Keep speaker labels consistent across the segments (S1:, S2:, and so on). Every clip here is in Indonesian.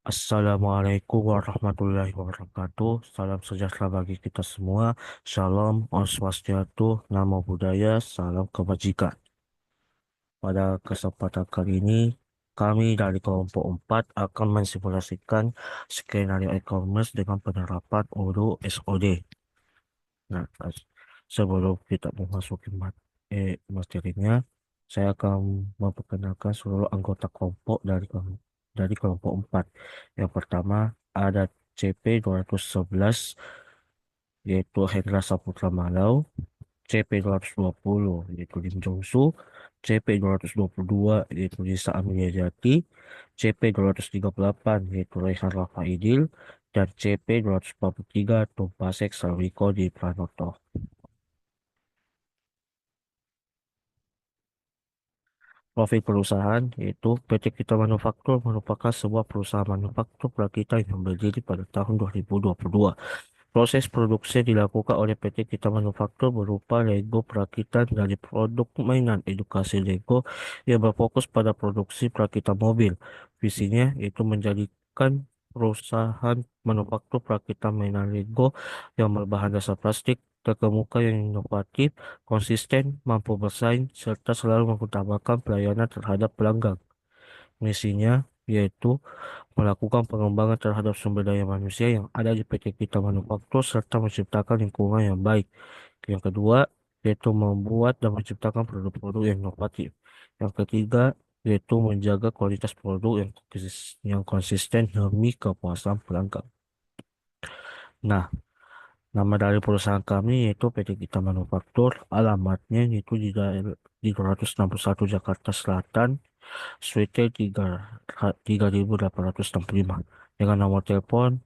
S1: Assalamualaikum warahmatullahi wabarakatuh. Salam sejahtera bagi kita semua. Shalom, Om Swastiastu, Namo Buddhaya, Salam Kebajikan. Pada kesempatan kali ini, kami dari kelompok 4 akan mensimulasikan skenario e-commerce dengan penerapan Odoo SOD. Nah, sebelum kita memasuki materinya, saya akan memperkenalkan seluruh anggota kelompok dari kelompok 4. Yang pertama ada CP211, yaitu Hendra Saputra Malau, CP220 yaitu Lim Jongsu, CP222 yaitu Lisa Amelia Jati, CP238 yaitu Rehan Rafaidil, dan CP243 Tumpasek Sarwiko di Pranoto. Profil perusahaan yaitu PT Kita Manufaktur merupakan sebuah perusahaan manufaktur perakitan yang berdiri pada tahun 2022. Proses produksi dilakukan oleh PT Kita Manufaktur berupa Lego perakitan dari produk mainan edukasi Lego yang berfokus pada produksi perakitan mobil. Visinya yaitu menjadikan perusahaan manufaktur perakitan mainan Lego yang berbahan dasar plastik terkemuka yang inovatif, konsisten, mampu bersaing, serta selalu mengutamakan pelayanan terhadap pelanggan. Misinya yaitu melakukan pengembangan terhadap sumber daya manusia yang ada di PT Kita Manufaktur serta menciptakan lingkungan yang baik. Yang kedua, yaitu membuat dan menciptakan produk-produk yang inovatif. Yang ketiga, yaitu menjaga kualitas produk yang konsisten demi kepuasan pelanggan. Nah, nama dari perusahaan kami yaitu PT Kita Manufaktur, alamatnya yaitu di 261 Jakarta Selatan, Suite 3865 dengan nomor telepon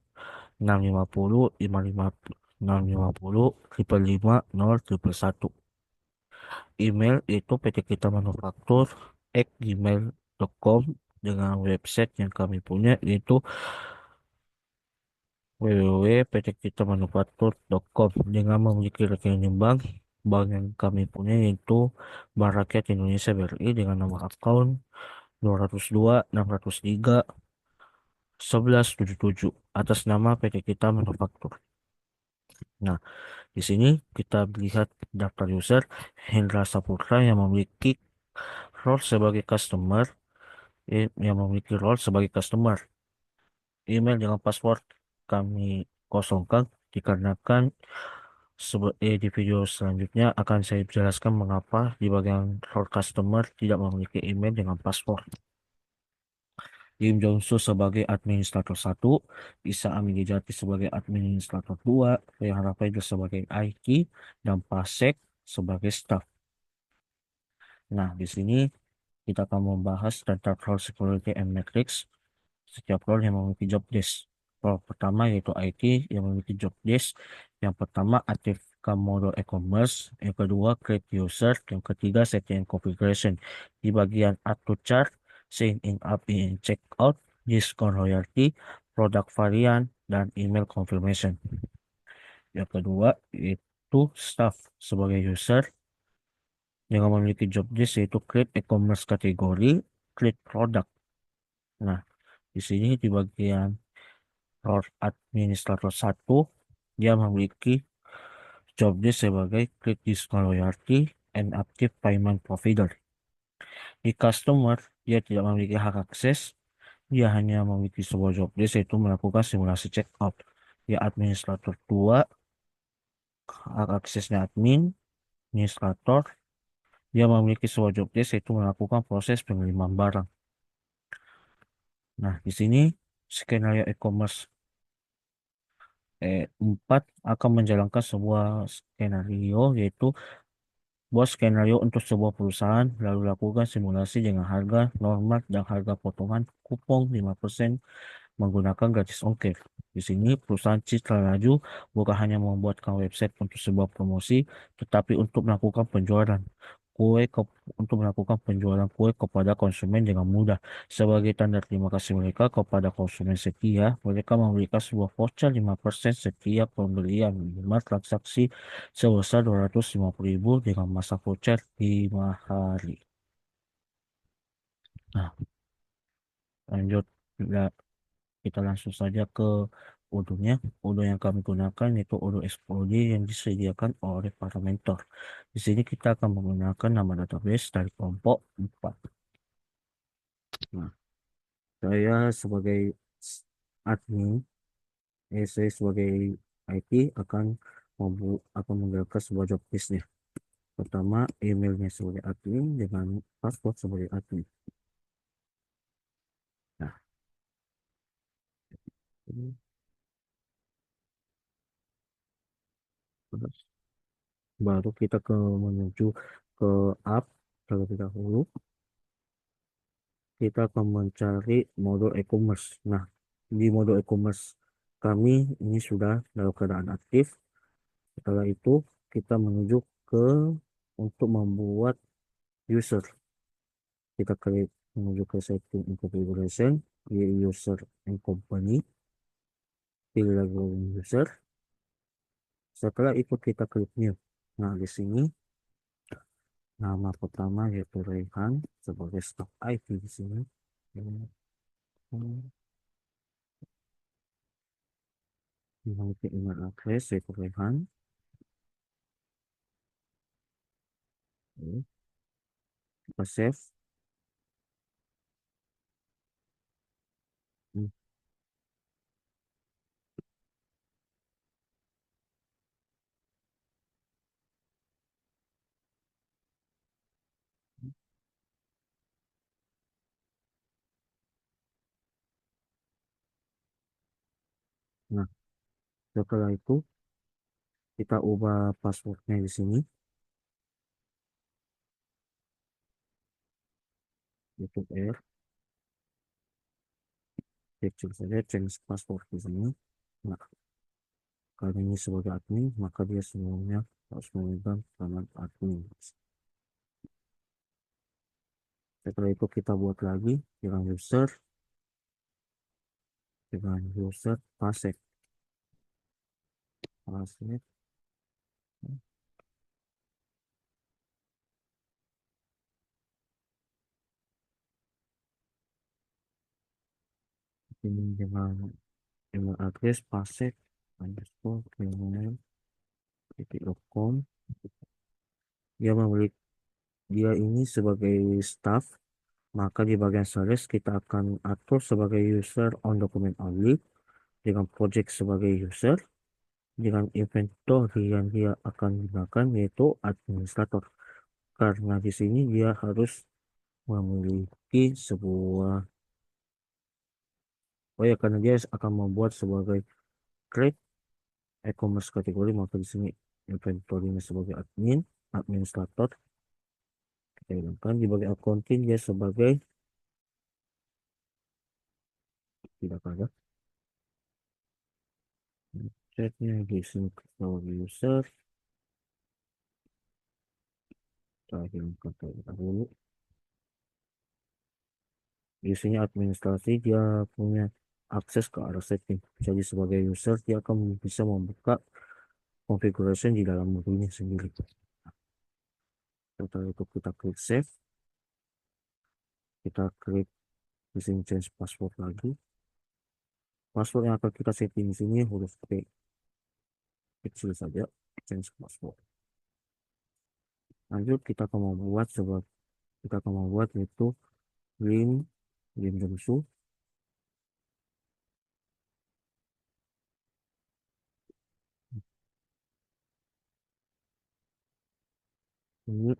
S1: 650 55 650 lima 0 Email itu PT Kita Manufaktur @gmail.com dengan website yang kami punya yaitu www.ptkitamanufaktur.com dengan memiliki rekening bank yang kami punya yaitu Bank Rakyat Indonesia BRI dengan nomor akun 202 603 1177 atas nama PT Kita Manufaktur. Nah, di sini kita lihat daftar user Hendra Saputra yang memiliki role sebagai customer. Email dengan password kami kosongkan dikarenakan di video selanjutnya akan saya jelaskan mengapa di bagian role customer tidak memiliki email dengan password. Lim Jongsu sebagai administrator 1, Isa Aminijati sebagai administrator 2, Rehan Rafael sebagai IT, dan Pasek sebagai staff. Nah, di sini kita akan membahas tentang role security and metrics. Setiap role yang memiliki job desk. Role pertama yaitu IT yang memiliki job desk. Yang pertama aktifkan mode e-commerce. Yang kedua create user. Yang ketiga setting and configuration. Di bagian add to chart, sign in up in check out, discount royalty, product variant, dan email confirmation. Yang kedua yaitu staff sebagai user yang memiliki job desk yaitu create e-commerce kategori, create product. Nah, di sini di bagian role administrator 1 dia memiliki job desk sebagai create discount loyalty and active payment provider. Di customer dia tidak memiliki hak akses, dia hanya memiliki sebuah job desk yaitu melakukan simulasi check out. Dia administrator 2, hak aksesnya admin, administrator, dia memiliki sebuah job desk yaitu melakukan proses pengiriman barang. Nah, di sini skenario e-commerce 4 akan menjalankan sebuah skenario yaitu buat skenario untuk sebuah perusahaan lalu lakukan simulasi dengan harga normal dan harga potongan kupon 5% menggunakan gratis ongkir. Di sini perusahaan Citra Laju bukan hanya membuatkan website untuk sebuah promosi, tetapi untuk melakukan penjualan kue untuk melakukan penjualan kue kepada konsumen dengan mudah. Sebagai tanda terima kasih mereka kepada konsumen setia, mereka memberikan sebuah voucher 5% setiap pembelian 5 transaksi sebesar 250.000 dengan masa voucher 5 hari. Nah, lanjut. Kita langsung saja ke Odoo-nya. Odoo yang kami gunakan yaitu Odoo Explode yang disediakan oleh para mentor. Di sini kita akan menggunakan nama database dari kelompok 4. Nah, saya sebagai admin, saya sebagai IT akan menggunakan sebuah job list-nya. Pertama, emailnya sebagai admin dengan password sebagai admin. Nah, ini terus baru kita menuju ke app terlebih dahulu. Kita akan mencari modul e-commerce. Nah, di modul e-commerce kami ini sudah dalam keadaan aktif. Setelah itu kita menuju ke untuk membuat user. Kita klik menuju ke setting and configuration, di user and company, pilih lagi user. Setelah itu kita klik new. Nah, di sini nama pertama yaitu Rehan sebagai staff IT di sini. Hmm, memiliki email address yaitu Rehan. Oke, kita save. Hmm, Nah, setelah itu kita ubah passwordnya di sini, YouTube Air, kecil saja change password di sini. Nah, karena ini sebagai admin, maka dia semuanya harus memegang tangan admin. Setelah itu kita buat lagi dengan user password. Password ini dengan email address password underscore gmail.com. Dia memiliki dia ini sebagai staff, maka di bagian sales kita akan atur sebagai user on document only, dengan project sebagai user, dengan inventory yang dia akan gunakan yaitu administrator. Karena di sini dia harus memiliki sebuah, oh ya, karena dia akan membuat sebagai create e-commerce kategori, maka di sini inventory-nya sebagai administrator. Kita gunakan di bagian accounting dia sebagai tidak ada. Chatnya di sini sebagai user. Kita kirimkan terlebih dahulu. Biasanya administrasi dia punya akses ke arah setting. Jadi sebagai user dia akan bisa membuka configuration di dalam mobilnya sendiri. Setelah itu kita klik save, kita klik di sini change password lagi. Password yang akan kita setting di sini huruf P kecil saja, change password. Lanjut kita akan membuat itu link link musuh. Ini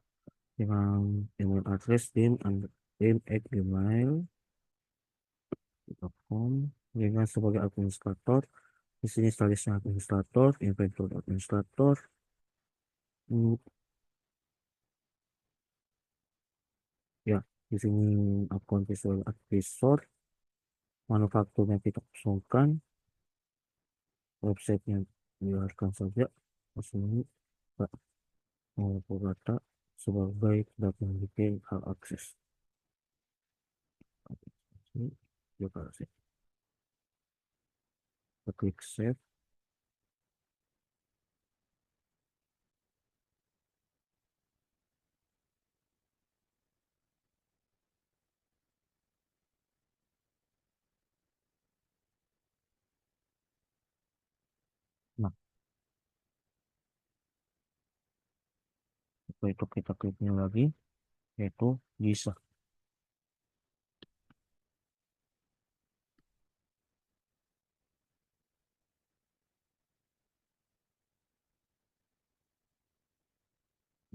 S1: dengan email address dim@gmail.com dengan sebagai administrator. Di sini statusnya administrator, inventory administrator. Hmm, ya, di sini akun visual advisor, manufakturnya kita kosongkan, websitenya biarkan saja. Di sini Pak, mau data sebagai tidak memiliki hak akses. Ini juga sih. Kita klik save. Nah, setelah itu kita klik new lagi, yaitu bisa.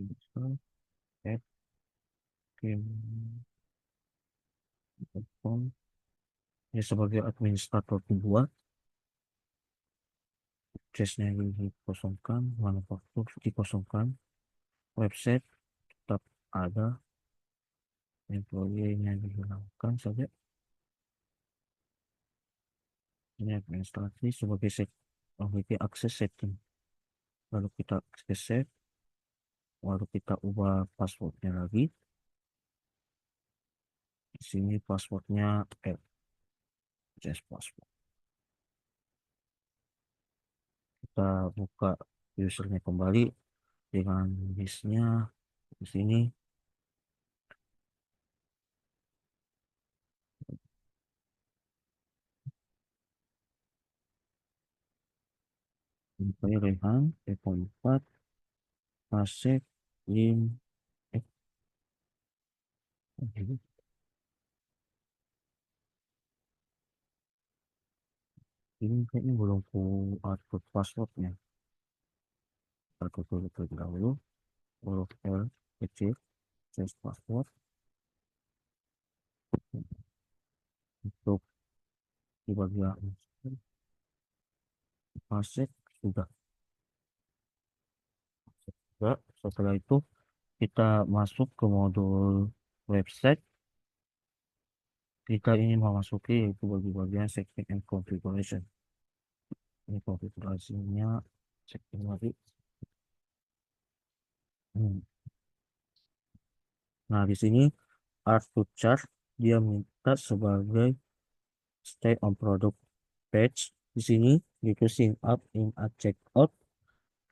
S1: Bisa add game platform. Ya, sebagai administrator kedua, cache-nya dikosongkan, manufaktur dikosongkan, website tetap ada, employee-nya dihilangkan saja. Ini administrasi sebagai memiliki akses setting. Lalu kita akses set, lalu kita ubah passwordnya lagi. Di sini passwordnya access password. Kita buka usernya kembali dengan listnya di sini. Ini Rehan, Epo 4, Pasek, Lim, eh, ini kayaknya belum ku atur passwordnya. Aku tulis terlebih dahulu, huruf L kecil, access password, untuk di bagian Pasek sudah. Sudah. Setelah itu kita masuk ke modul website. Kita ini memasuki yaitu bagian setting and configuration. Ini konfigurasinya, setting lagi. Hmm. Nah, di sini add to chart dia minta sebagai stay on product page. Di sini itu sign up in a checkout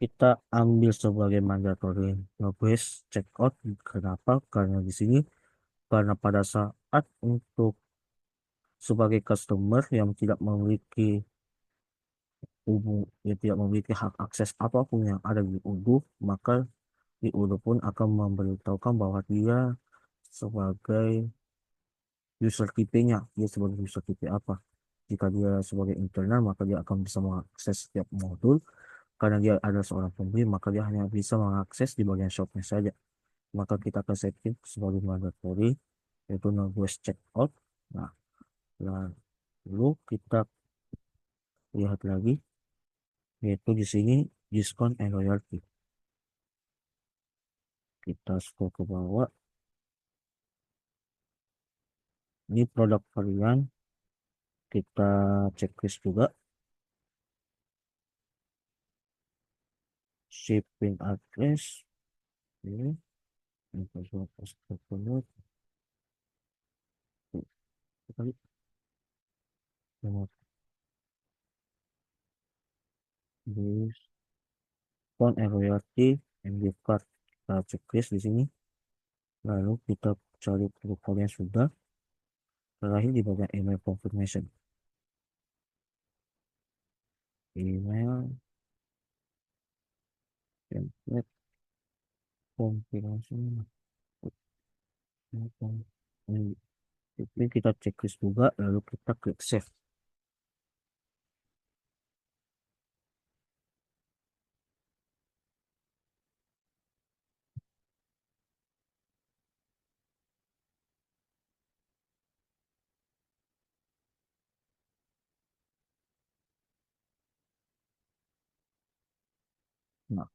S1: kita ambil sebagai mandatory request checkout. Kenapa? Karena di sini karena pada saat untuk sebagai customer yang tidak memiliki yang tidak memiliki hak akses apapun yang ada di Udu, maka di Udu pun akan memberitahukan bahwa dia sebagai user TP-nya, dia sebagai user TP apa. Jika dia sebagai internal, maka dia akan bisa mengakses setiap modul. Karena dia adalah seorang pembeli, maka dia hanya bisa mengakses di bagian shopnya saja. Maka kita akan setting sebagai mandatory, yaitu no request checkout. Nah, lalu kita lihat lagi, yaitu di sini diskon and loyalty. Kita scroll ke bawah. Ini produk varian. Kita checklist juga. Shipping address. Ini. Diskon and loyalty and gift card. Kita checklist di sini. Lalu kita cari produk varian sudah. Terakhir di bagian email confirmation. Email template confirmation. Ini kita checklist juga, lalu kita klik save. Nah,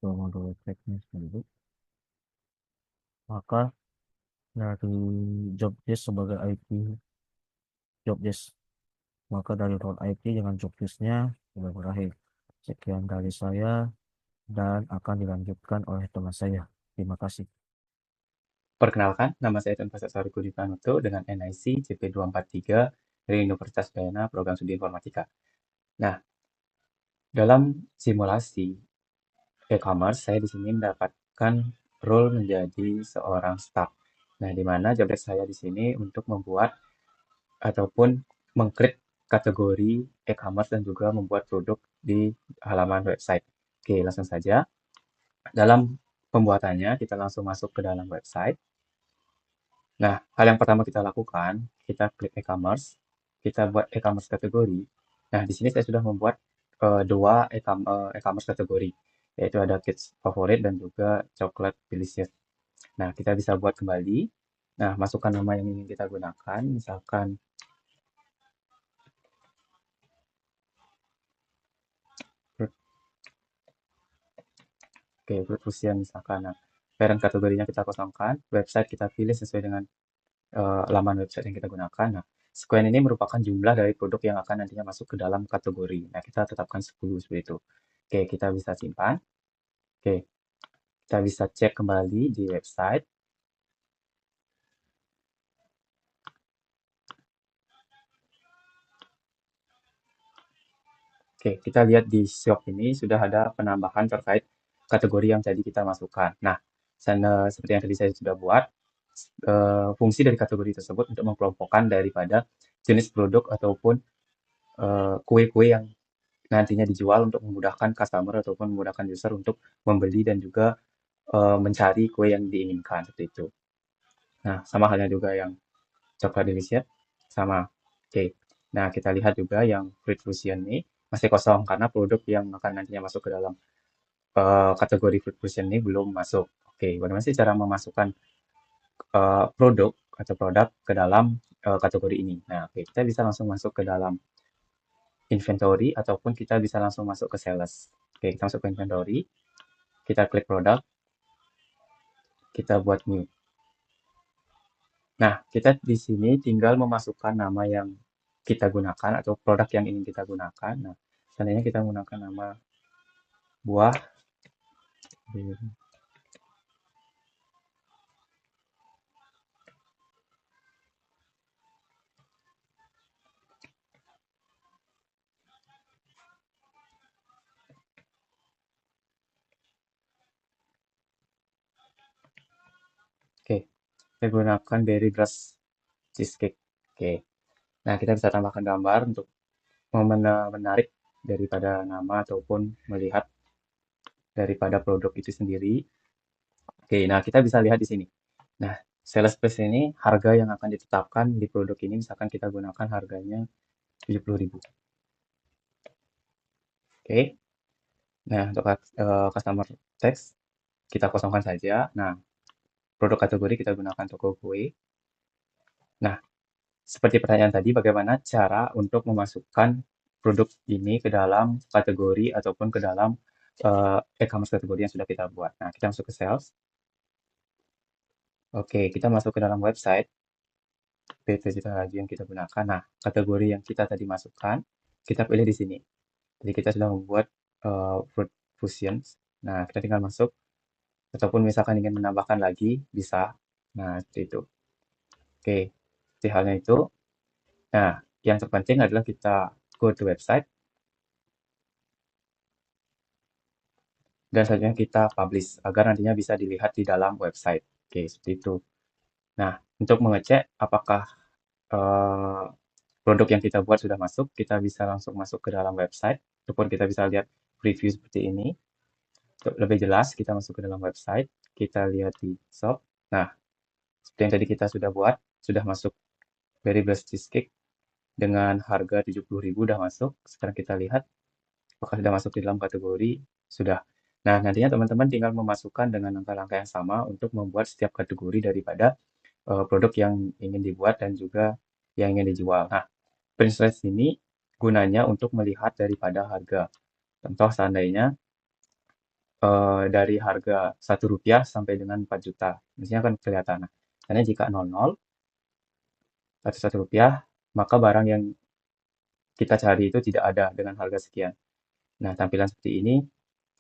S1: ke modul teknis dulu. Maka dari job desk sebagai IT job desk, maka dari role IT dengan job desknya sudah berakhir. Sekian dari saya dan akan dilanjutkan oleh teman saya. Terima kasih.
S2: Perkenalkan, nama saya Tun Pasasari Budi Pranoto dengan NIC CP243 dari Universitas Udayana Program Studi Informatika. Nah, dalam simulasi e-commerce, saya di sini mendapatkan role menjadi seorang staff. Nah, di mana job desk saya di sini untuk membuat ataupun mengcreate kategori e-commerce dan juga membuat produk di halaman website. Oke, langsung saja. Dalam pembuatannya, kita langsung masuk ke dalam website. Nah, hal yang pertama kita lakukan, kita klik e-commerce, kita buat e-commerce kategori. Nah, di sini saya sudah membuat dua e-commerce kategori, yaitu ada kids favorit dan juga coklat delicious. Nah, kita bisa buat kembali. Nah, masukkan nama yang ingin kita gunakan, misalkan fruit, oke, fruit fusion misalkan. Nah, parent kategorinya kita kosongkan, website kita pilih sesuai dengan laman website yang kita gunakan. Nah, sequence ini merupakan jumlah dari produk yang akan nantinya masuk ke dalam kategori. Nah, kita tetapkan 10 seperti itu. Oke, kita bisa simpan. Oke, kita bisa cek kembali di website. Oke, kita lihat di shop ini sudah ada penambahan terkait kategori yang tadi kita masukkan. Nah, seperti yang tadi saya sudah buat, fungsi dari kategori tersebut untuk mengelompokkan daripada jenis produk ataupun kue-kue yang nantinya dijual untuk memudahkan customer ataupun memudahkan user untuk membeli dan juga mencari kue yang diinginkan seperti itu. Nah, sama halnya juga yang coklat delicious sama. Oke. Nah, kita lihat juga yang fruit fusion ini masih kosong karena produk yang akan nantinya masuk ke dalam kategori fruit fusion ini belum masuk. Oke, bagaimana sih cara memasukkan produk ke dalam kategori ini? Nah, oke, kita bisa langsung masuk ke dalam inventory ataupun kita bisa langsung masuk ke sales. Oke, kita masuk ke inventory, kita klik produk, kita buat new. Nah, kita di sini tinggal memasukkan nama yang kita gunakan atau produk yang ingin kita gunakan. Nah, seandainya kita menggunakan nama buah, oke, saya gunakan berry brush cheesecake. Oke, nah kita bisa tambahkan gambar untuk menarik daripada nama ataupun melihat daripada produk itu sendiri. Oke, nah kita bisa lihat di sini. Nah, sales price ini harga yang akan ditetapkan di produk ini, misalkan kita gunakan harganya 70.000. Oke, nah untuk customer text kita kosongkan saja. Nah, produk kategori kita gunakan toko kue. Nah, seperti pertanyaan tadi, bagaimana cara untuk memasukkan produk ini ke dalam kategori ataupun ke dalam e-commerce kategori yang sudah kita buat. Nah, kita masuk ke sales. Oke, kita masuk ke dalam website. PT Citra Raju yang kita gunakan. Nah, kategori yang kita tadi masukkan, kita pilih di sini. Jadi kita sudah membuat fruit fusions. Nah, kita tinggal masuk ataupun misalkan ingin menambahkan lagi bisa. Nah, seperti itu. Oke, seperti halnya itu. Nah, yang terpenting adalah kita go to website dan selanjutnya kita publish agar nantinya bisa dilihat di dalam website. Oke, seperti itu. Nah, untuk mengecek apakah eh, produk yang kita buat sudah masuk, kita bisa langsung masuk ke dalam website, ataupun kita bisa lihat preview seperti ini. Untuk lebih jelas, kita masuk ke dalam website, kita lihat di shop. Nah, seperti yang tadi kita sudah buat, sudah masuk Berry Blast Cheesecake dengan harga 70.000 sudah masuk. Sekarang kita lihat apakah sudah masuk di dalam kategori, sudah. Nah, nantinya teman-teman tinggal memasukkan dengan langkah-langkah yang sama untuk membuat setiap kategori daripada produk yang ingin dibuat dan juga yang ingin dijual. Nah, Price ini gunanya untuk melihat daripada harga. Contoh seandainya dari harga Rp1 sampai dengan 4 juta. Misalnya akan kelihatan. Nah, karena jika 00 atau Rp1, maka barang yang kita cari itu tidak ada dengan harga sekian. Nah, tampilan seperti ini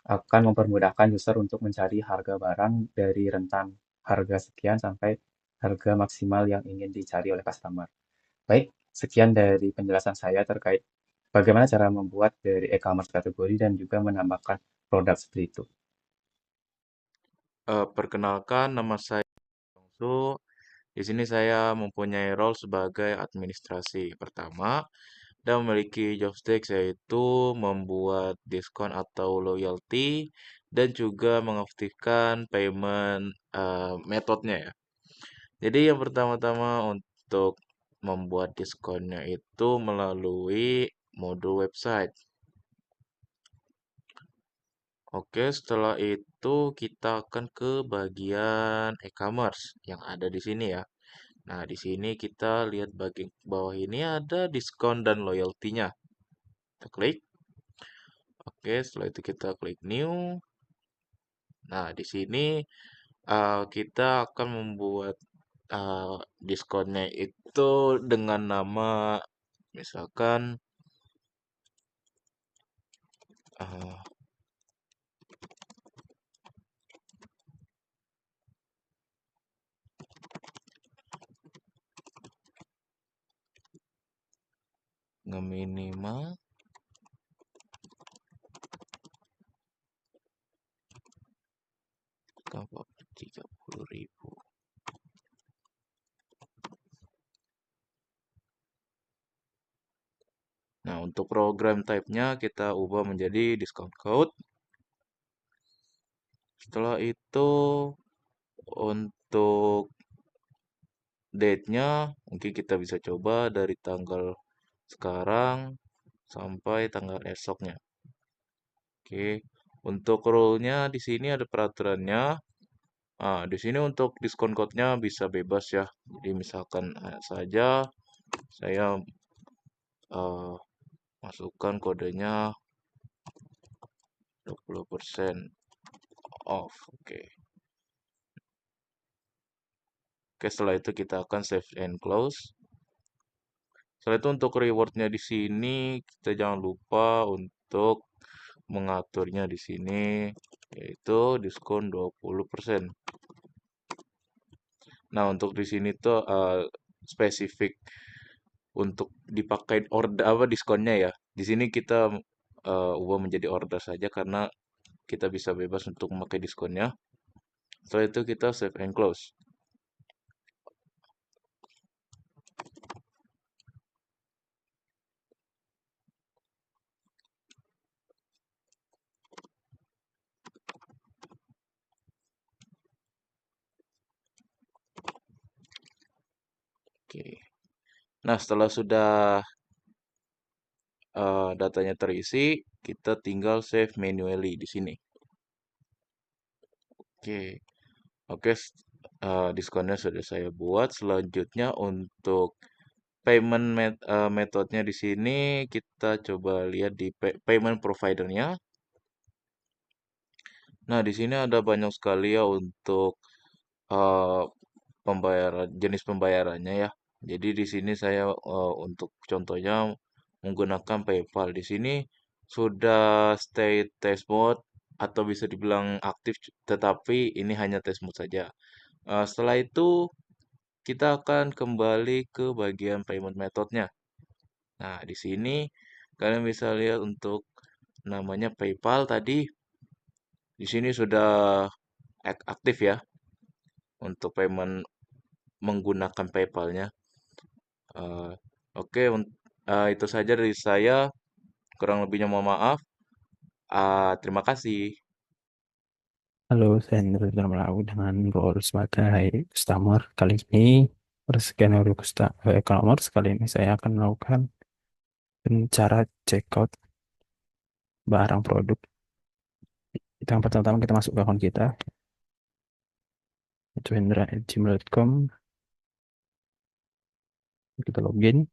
S2: akan mempermudahkan user untuk mencari harga barang dari rentan harga sekian sampai harga maksimal yang ingin dicari oleh customer. Baik, sekian dari penjelasan saya terkait bagaimana cara membuat dari e-commerce kategori dan juga menambahkan produk seperti itu.
S3: Perkenalkan, nama saya Su. Di sini saya mempunyai role sebagai administrasi. Pertama, dan memiliki job desk yaitu membuat diskon atau loyalty dan juga mengaktifkan payment metodenya ya. Jadi yang pertama-tama untuk membuat diskonnya itu melalui modul website. Oke, setelah itu kita akan ke bagian e-commerce yang ada di sini ya. Nah, di sini kita lihat bagian bawah ini ada diskon dan loyalty-nya. Kita klik. Oke, setelah itu kita klik new. Nah, di sini kita akan membuat diskonnya itu dengan nama misalkan uh, ngeminimal 30.000. Nah, untuk program type-nya kita ubah menjadi discount code. Setelah itu untuk date-nya mungkin kita bisa coba dari tanggal sekarang sampai tanggal esoknya. Oke, untuk rule-nya di sini ada peraturannya. Di sini untuk diskon code-nya bisa bebas ya. Jadi misalkan saja saya eh, masukkan kodenya 20% off. Oke. Oke, setelah itu kita akan save and close. Setelah itu untuk rewardnya di sini kita jangan lupa untuk mengaturnya di sini yaitu diskon 20%. Nah, untuk di sini tuh spesifik untuk dipakai order apa diskonnya ya. Di sini kita ubah menjadi order saja karena kita bisa bebas untuk memakai diskonnya. Setelah itu kita save and close. Oke. Nah, setelah sudah datanya terisi, kita tinggal save manually di sini. Oke, oke, diskonnya sudah saya buat. Selanjutnya untuk metodenya di sini kita coba lihat di payment providernya. Nah, di sini ada banyak sekali ya untuk eh, pembayaran jenis pembayarannya ya. Jadi di sini saya untuk contohnya menggunakan PayPal. Di sini sudah stay test mode atau bisa dibilang aktif, tetapi ini hanya test mode saja. Setelah itu kita akan kembali ke bagian payment methodnya. Nah, di sini kalian bisa lihat untuk namanya PayPal tadi. Di sini sudah aktif ya untuk payment menggunakan PayPal-nya. Eh, oke, itu saja dari saya. Kurang lebihnya mohon maaf. Terima kasih.
S4: Halo, saya Hendro Darmalau dengan role sebagai customer. Kali ini, skenario e-commerce, kali ini saya akan melakukan cara checkout barang produk. Yang pertama kita masuk ke akun kita, itu hendra@gmail.com. Kita login,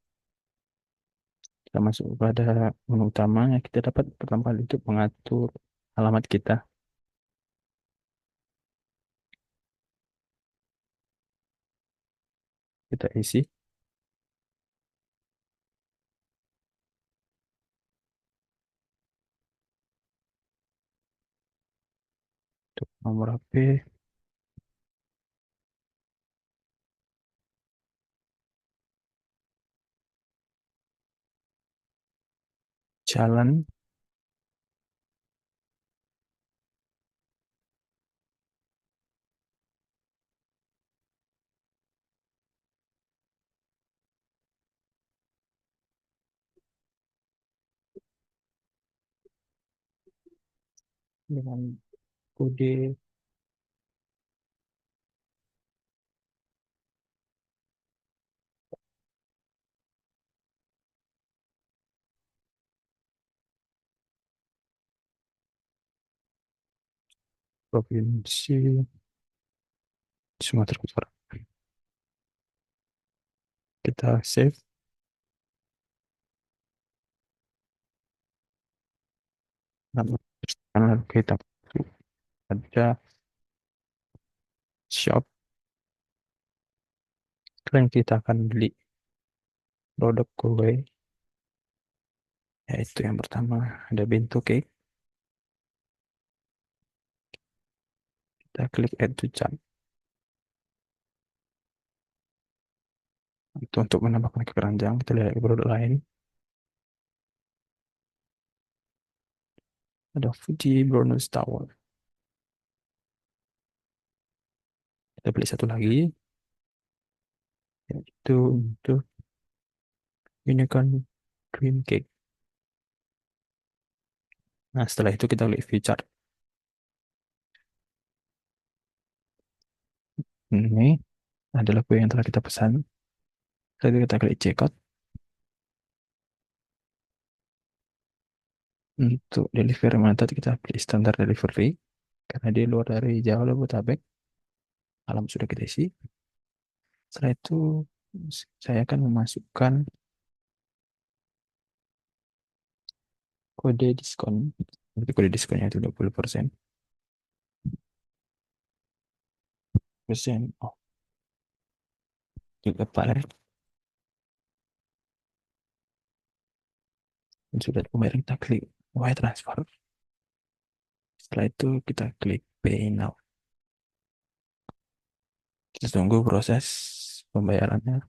S4: kita masuk pada menu utama yang kita dapat pertama kali itu mengatur alamat kita. Kita isi. Untuk nomor HP, jalan, dengan kode provinsi Sumatera Utara. Kita save. Lalu kita ada shop. Sekarang kita akan beli produk kue, yaitu yang pertama ada bento cake. Kita klik add to cart. Itu untuk menambahkan ke keranjang. Kita lihat produk lain. Ada Fuji Brownies Tower. Kita beli satu lagi, yaitu untuk unicorn cream cake. Nah, setelah itu kita klik view chart. Ini adalah kue yang telah kita pesan. Setelah itu kita klik checkout. Untuk delivery method kita pilih standar delivery karena di luar dari Jabodetabek. Alamat sudah kita isi. Setelah itu saya akan memasukkan kode diskon. Nanti kode diskonnya itu 20%. Oh, juga Pak. Dan sudah pembayaran kita klik wire transfer. Setelah itu kita klik pay now. Kita tunggu proses pembayarannya.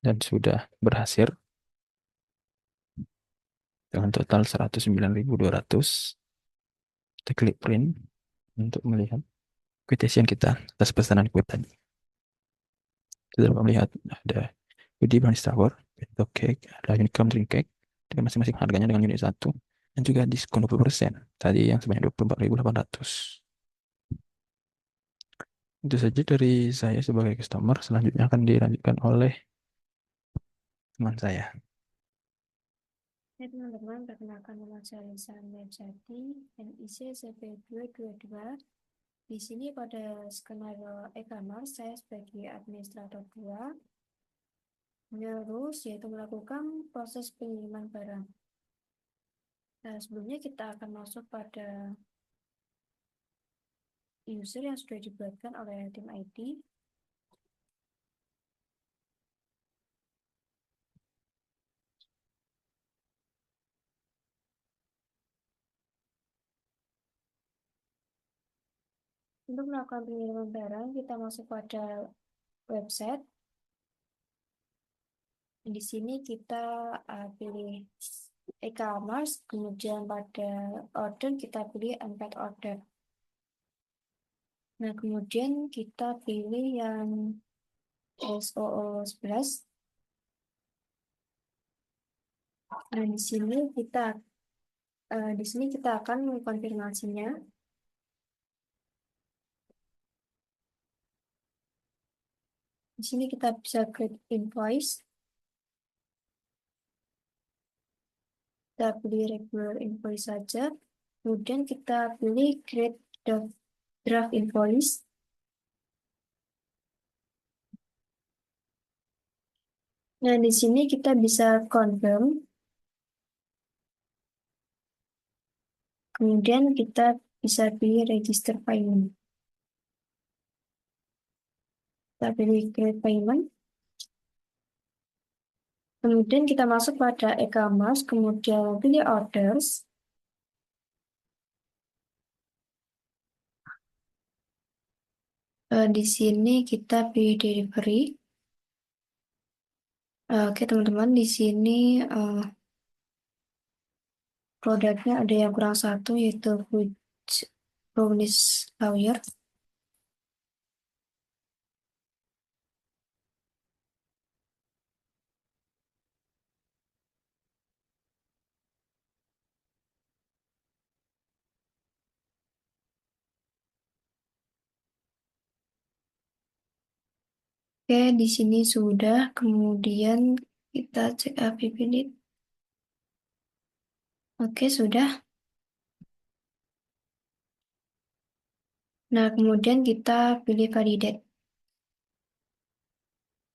S4: Dan sudah berhasil dengan total 109.200. Kita klik print untuk melihat quotation kita atas pesanan kue tadi. Kita dapat melihat ada Goodie Brownies Tower, bento cake, ada unicorn drink cake dengan masing-masing harganya dengan unit 1 dan juga diskon 20%. Tadi yang sebanyak 24.800. Itu saja dari saya sebagai customer. Selanjutnya akan dilanjutkan oleh teman saya.
S5: Ya teman-teman, perkenalkan nama saya Sandra Jati, NIC CP222. Di sini pada skenario e-commerce saya sebagai administrator 2 menerus yaitu melakukan proses pengiriman barang. Nah, sebelumnya kita akan masuk pada user yang sudah dibuatkan oleh tim IT. Untuk melakukan pengiriman barang, kita masuk pada website. Di sini kita pilih e-commerce, kemudian pada order kita pilih unpaid order. Nah, kemudian kita pilih yang SOO 11. Nah, di sini kita akan mengkonfirmasinya. Di sini kita bisa create invoice. Kita pilih regular invoice saja. Kemudian kita pilih create draft invoice. Nah, di sini kita bisa confirm. Kemudian kita bisa pilih register payment. Kita pilih create payment. Kemudian kita masuk pada e-commerce, kemudian pilih orders. Di sini kita pilih delivery. Oke teman-teman, di sini produknya ada yang kurang satu, yaitu brownies Lawyer. Oke, di sini sudah. Kemudian kita cek APBD. Oke, sudah. Nah, kemudian kita pilih validate.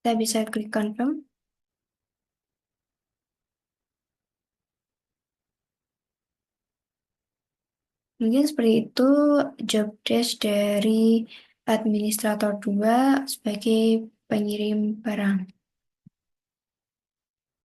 S5: Kita bisa klik confirm. Mungkin seperti itu job desk dari administrator 2 sebagai pengirim barang.